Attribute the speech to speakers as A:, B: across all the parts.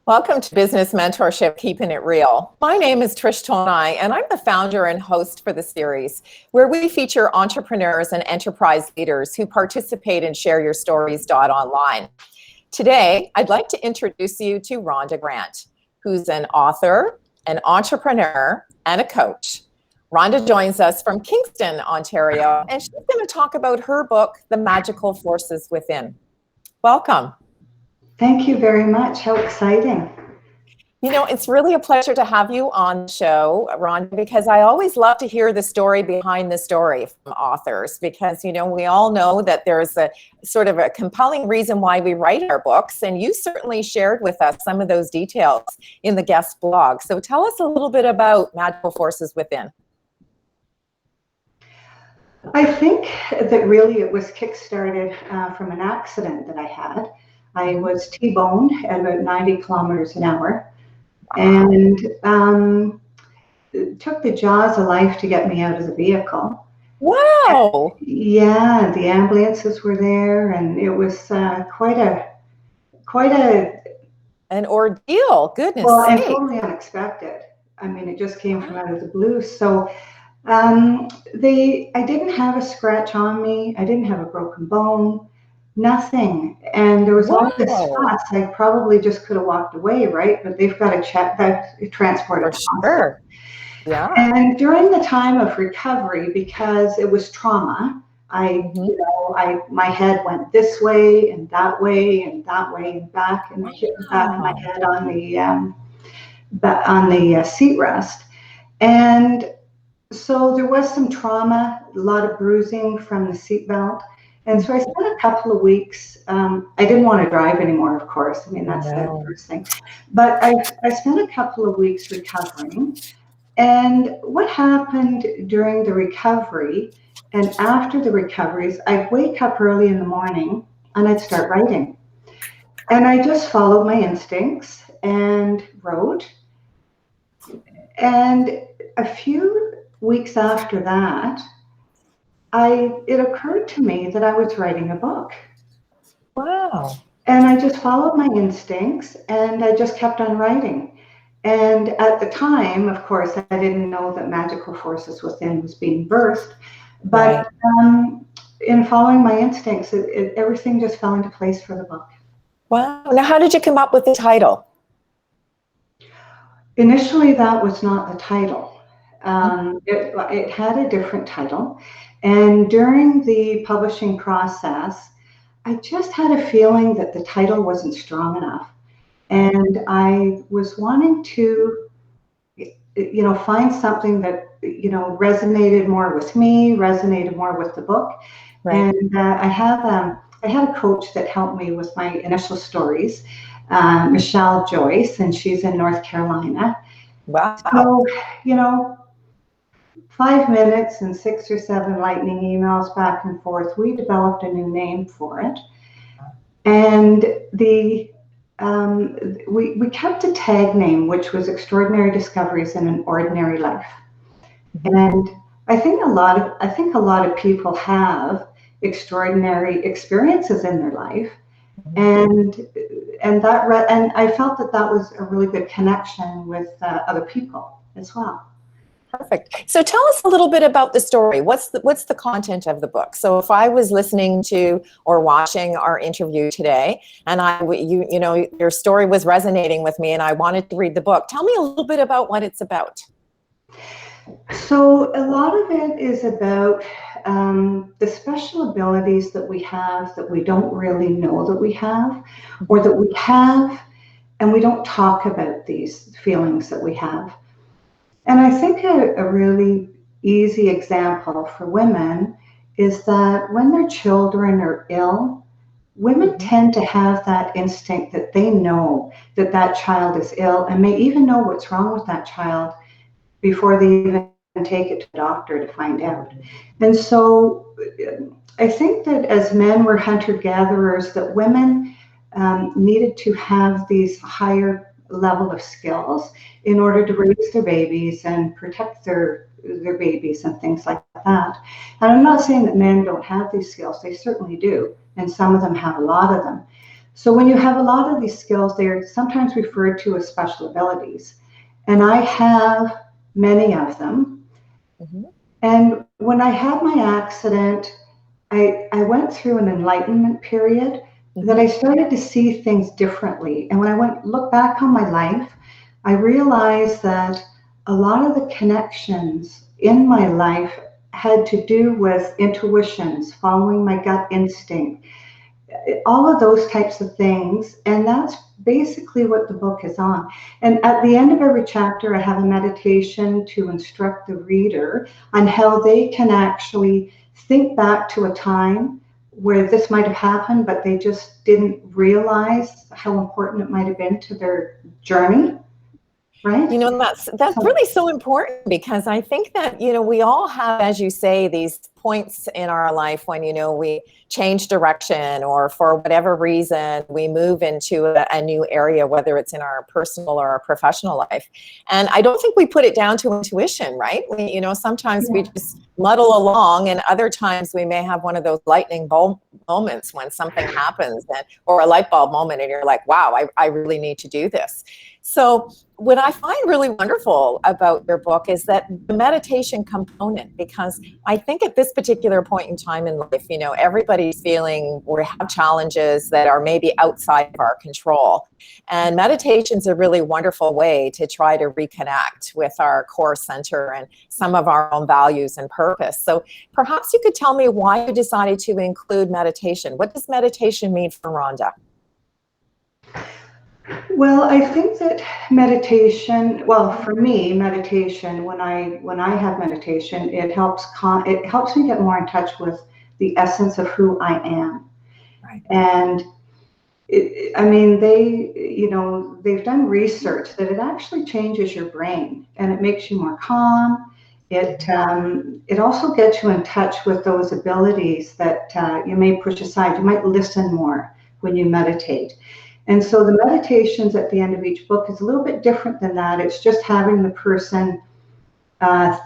A: Welcome to Business Mentorship Keepin It Real. My name is Trish Tonai, and I'm the founder and host for the series, where we feature entrepreneurs and enterprise leaders who participate in shareyourstories.online. Today, I'd like to introduce you to Rhonda Grant, who's an author, an entrepreneur, and a coach. Rhonda joins us from Kingston, Ontario, and she's going to talk about her book, The Magical Forces Within. Welcome.
B: Thank you very much. How exciting.
A: You know, it's really a pleasure to have you on the show, Rhonda, because I always love to hear the story behind the story from authors, because, you know, we all know that there's a sort of a compelling reason why we write our books, and you certainly shared with us some of those details in the guest blog. So tell us a little bit about Magical Forces Within.
B: I think that really it was kickstarted from an accident that I had. I was T-boned at about 90 kilometers an hour, and it took the jaws of life to get me out of the vehicle.
A: Wow!
B: Yeah, the ambulances were there, and it was quite
A: an ordeal. Goodness
B: well,
A: sake.
B: And totally unexpected. I mean, it just came from out of the blue. So I didn't have a scratch on me. I didn't have a broken bone. Nothing. And there was all this fuss. I probably just could have walked away, right? But they've got to check that transport.
A: For sure. Yeah.
B: And during the time of recovery, because it was trauma, my head went this way and that way and that way and back, and I hit the back of my head on the seat rest. And so there was some trauma, a lot of bruising from the seatbelt. And so I spent a couple of weeks, I didn't want to drive anymore, of course. I mean, that's the first thing. But I spent a couple of weeks recovering. And what happened during the recovery and after the recoveries, I'd wake up early in the morning and I'd start writing. And I just followed my instincts and wrote. And a few weeks after that, it occurred to me that I was writing a book.
A: Wow.
B: And I just followed my instincts and I just kept on writing. And at the time, of course, I didn't know that Magical Forces Within was being birthed. But in following my instincts, everything just fell into place for the book.
A: Wow. Now, how did you come up with the title?
B: Initially, that was not the title. It had a different title. And during the publishing process, I just had a feeling that the title wasn't strong enough. And I was wanting to, find something that, resonated more with me, resonated more with the book. Right. And I had a coach that helped me with my initial stories, Michelle Joyce, and she's in North Carolina.
A: Wow.
B: So, 5 minutes and 6 or 7 lightning emails back and forth, we developed a new name for it. And we kept a tag name, which was Extraordinary Discoveries in an Ordinary Life. And I think a lot of people have extraordinary experiences in their life. And I felt that was a really good connection with other people as well.
A: Perfect. So tell us a little bit about the story. What's the content of the book? So if I was listening to or watching our interview today, and your story was resonating with me, and I wanted to read the book, tell me a little bit about what it's about.
B: So a lot of it is about the special abilities that we have that we don't really know that we have, or that we have, and we don't talk about these feelings that we have. And I think a really easy example for women is that when their children are ill, women tend to have that instinct that they know that that child is ill and may even know what's wrong with that child before they even take it to the doctor to find out. And so I think that as men were hunter-gatherers, that women needed to have these higher level of skills in order to raise their babies and protect their babies and things like that. And I'm not saying that men don't have these skills, they certainly do, and some of them have a lot of them. So when you have a lot of these skills, they're sometimes referred to as special abilities. And I have many of them.
A: Mm-hmm.
B: And when I had my accident, I went through an enlightenment period that I started to see things differently. And when I look back on my life, I realized that a lot of the connections in my life had to do with intuitions, following my gut instinct, all of those types of things. And that's basically what the book is on. And at the end of every chapter, I have a meditation to instruct the reader on how they can actually think back to a time where this might have happened, but they just didn't realize how important it might have been to their journey. Right?
A: You know, that's really so important, because I think that, you know, we all have, as you say, these points in our life when, you know, we change direction, or for whatever reason we move into a new area, whether it's in our personal or our professional life. And I don't think we put it down to intuition, right? We, you know, sometimes we just muddle along, and other times we may have one of those lightning bulb moments when something happens, or a light bulb moment, and you're like, wow, I really need to do this. So what I find really wonderful about your book is that the meditation component, because I think at this particular point in time in life, you know, everybody's feeling we have challenges that are maybe outside of our control. And meditation's a really wonderful way to try to reconnect with our core center and some of our own values and purpose. So perhaps you could tell me why you decided to include meditation. What does meditation mean for Rhonda?
B: Well, I think that meditation, well, for me, meditation, when I have meditation, it helps me get more in touch with the essence of who I am.
A: Right.
B: And I mean, they've done research that it actually changes your brain, and it makes you more calm. It also gets you in touch with those abilities that you may push aside. You might listen more when you meditate. And so the meditations at the end of each book is a little bit different than that. It's just having the person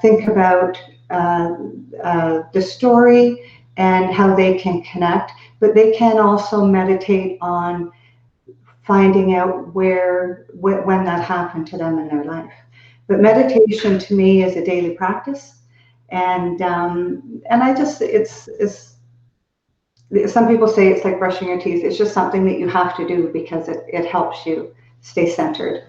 B: think about the story and how they can connect, but they can also meditate on finding out when that happened to them in their life. But meditation to me is a daily practice, and I just it's some people say it's like brushing your teeth. It's just something that you have to do because it helps you stay centered.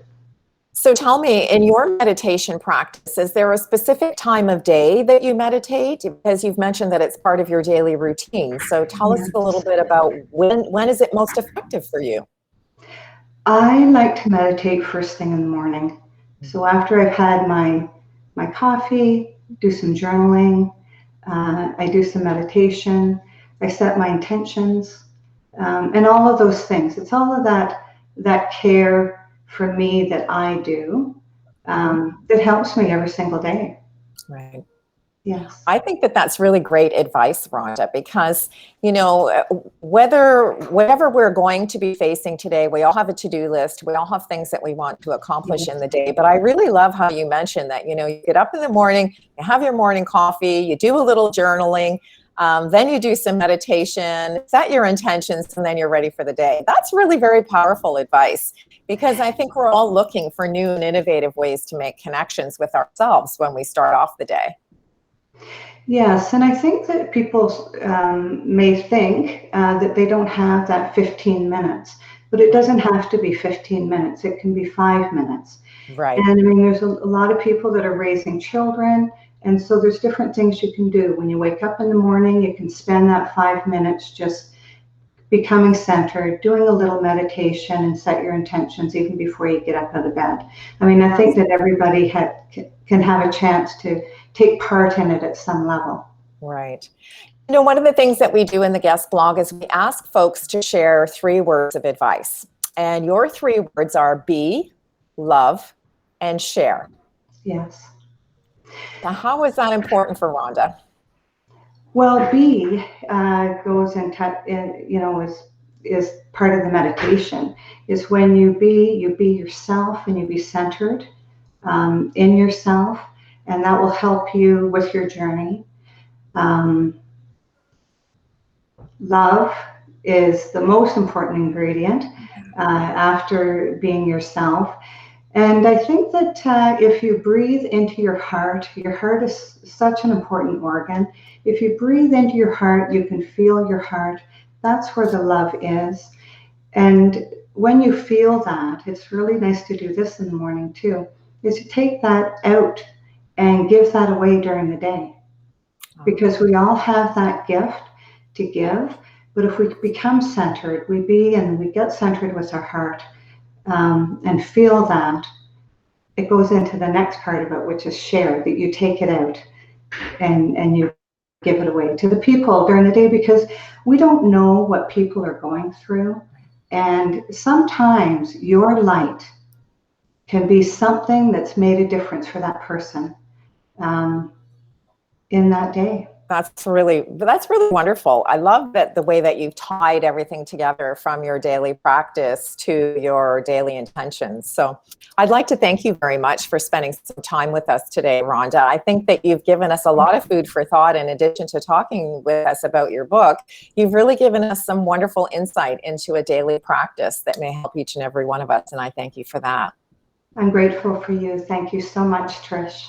A: So tell me, in your meditation practice, is there a specific time of day that you meditate? Because you've mentioned that it's part of your daily routine. So tell us a little bit about when is it most effective for you?
B: I like to meditate first thing in the morning. So after I've had my coffee, do some journaling, I do some meditation, I set my intentions, and all of those things. It's all of that care for me that I do that helps me every single day.
A: Right.
B: Yes.
A: I think that that's really great advice, Rhonda, because, you know, whatever we're going to be facing today, we all have a to-do list. We all have things that we want to accomplish in the day. But I really love how you mentioned that, you know, you get up in the morning, you have your morning coffee, you do a little journaling, then you do some meditation, set your intentions, and then you're ready for the day. That's really very powerful advice, because I think we're all looking for new and innovative ways to make connections with ourselves when we start off the day.
B: Yes, and I think that people may think that they don't have that 15 minutes, but it doesn't have to be 15 minutes. It can be 5 minutes.
A: Right.
B: And I mean, there's a lot of people that are raising children, and so there's different things you can do. When you wake up in the morning, you can spend that 5 minutes just becoming centered, doing a little meditation, and set your intentions even before you get up out of bed. I mean, I think that everybody can have a chance to take part in it at some level.
A: Right. You know, one of the things that we do in the guest blog is we ask folks to share 3 words of advice. And your 3 words are be, love, and share.
B: Yes.
A: Now, how is that important for Rhonda?
B: Well, be goes in, is part of the meditation. Is when you be yourself and you be centered in yourself, and that will help you with your journey. Love is the most important ingredient after being yourself. And I think that if you breathe into your heart is such an important organ. If you breathe into your heart, you can feel your heart. That's where the love is. And when you feel that, it's really nice to do this in the morning too, is to take that out and give that away during the day. Because we all have that gift to give. But if we become centered, we get centered with our heart and feel that, it goes into the next part of it, which is share, that you take it out and you give it away to the people during the day, because we don't know what people are going through. And sometimes your light can be something that's made a difference for that person in that day.
A: That's really wonderful. I love that the way that you've tied everything together, from your daily practice to your daily intentions. So I'd like to thank you very much for spending some time with us today, Rhonda. I think that you've given us a lot of food for thought. In addition to talking with us about your book, you've really given us some wonderful insight into a daily practice that may help each and every one of us. And I thank you for that.
B: I'm grateful for you. Thank you so much, Trish.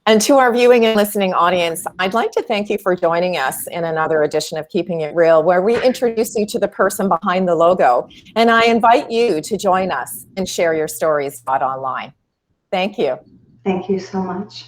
A: And to our viewing and listening audience, I'd like to thank you for joining us in another edition of Keeping It Real, where we introduce you to the person behind the logo. And I invite you to join us and share your stories online. Thank you.
B: Thank you so much.